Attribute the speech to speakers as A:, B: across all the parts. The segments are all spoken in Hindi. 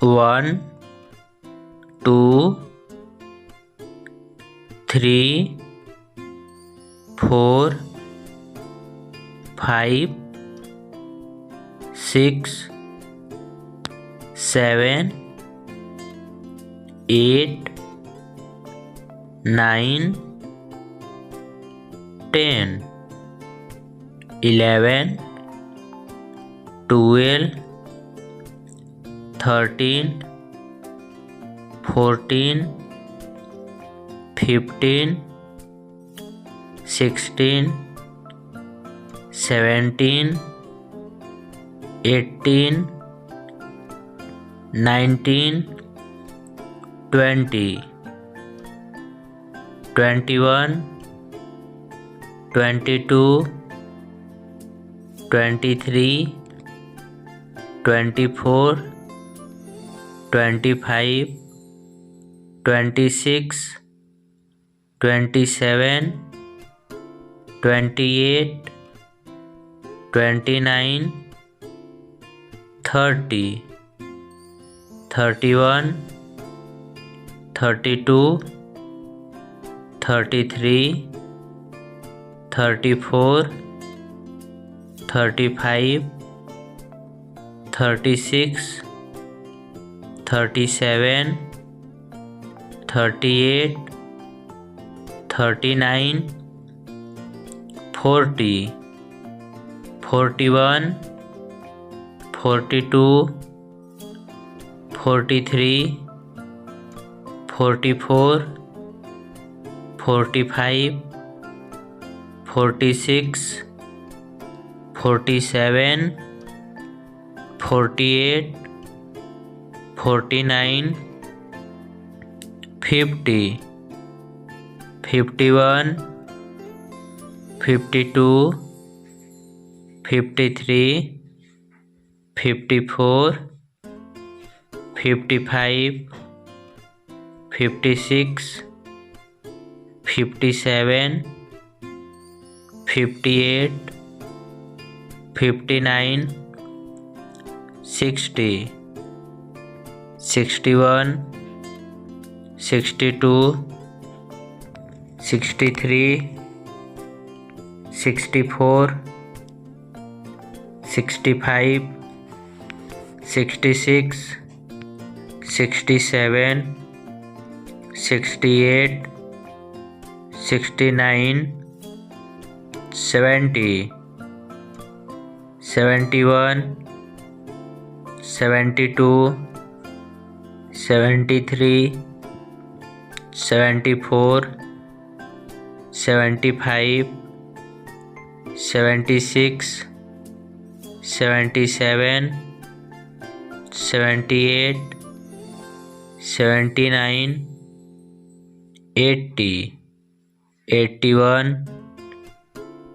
A: 1 2 3 4 5 6 7 8 9 10 11 12 13 14 15 16 17 18 19 20 21 22 23 24 25 26 27 28 29 30 31 32 33 34 35 36 37 38 39 40 41 42 43 44 45 46 47 48 49 50 51 52 53 54 55 56 57 58 59 60 61 62 63 64 65 66 67 68 69 70 71 72 73 74 75 76 77 78 79 80 81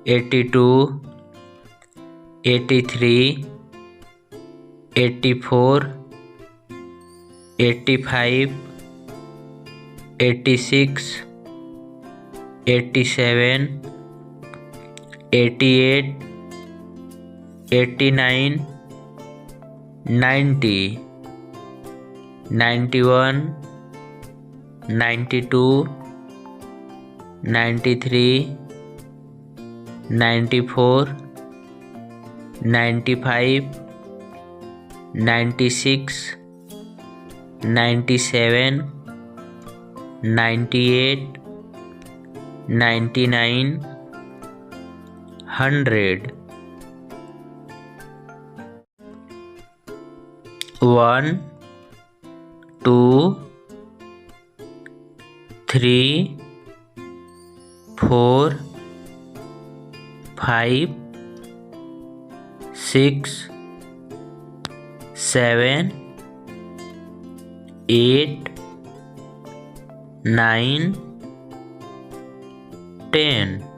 A: 82 83 84 85 86 87 88 89 90 91 92 93 94 95 96 97 98 99 100 1 2 3 4 5 6 7 8 9 10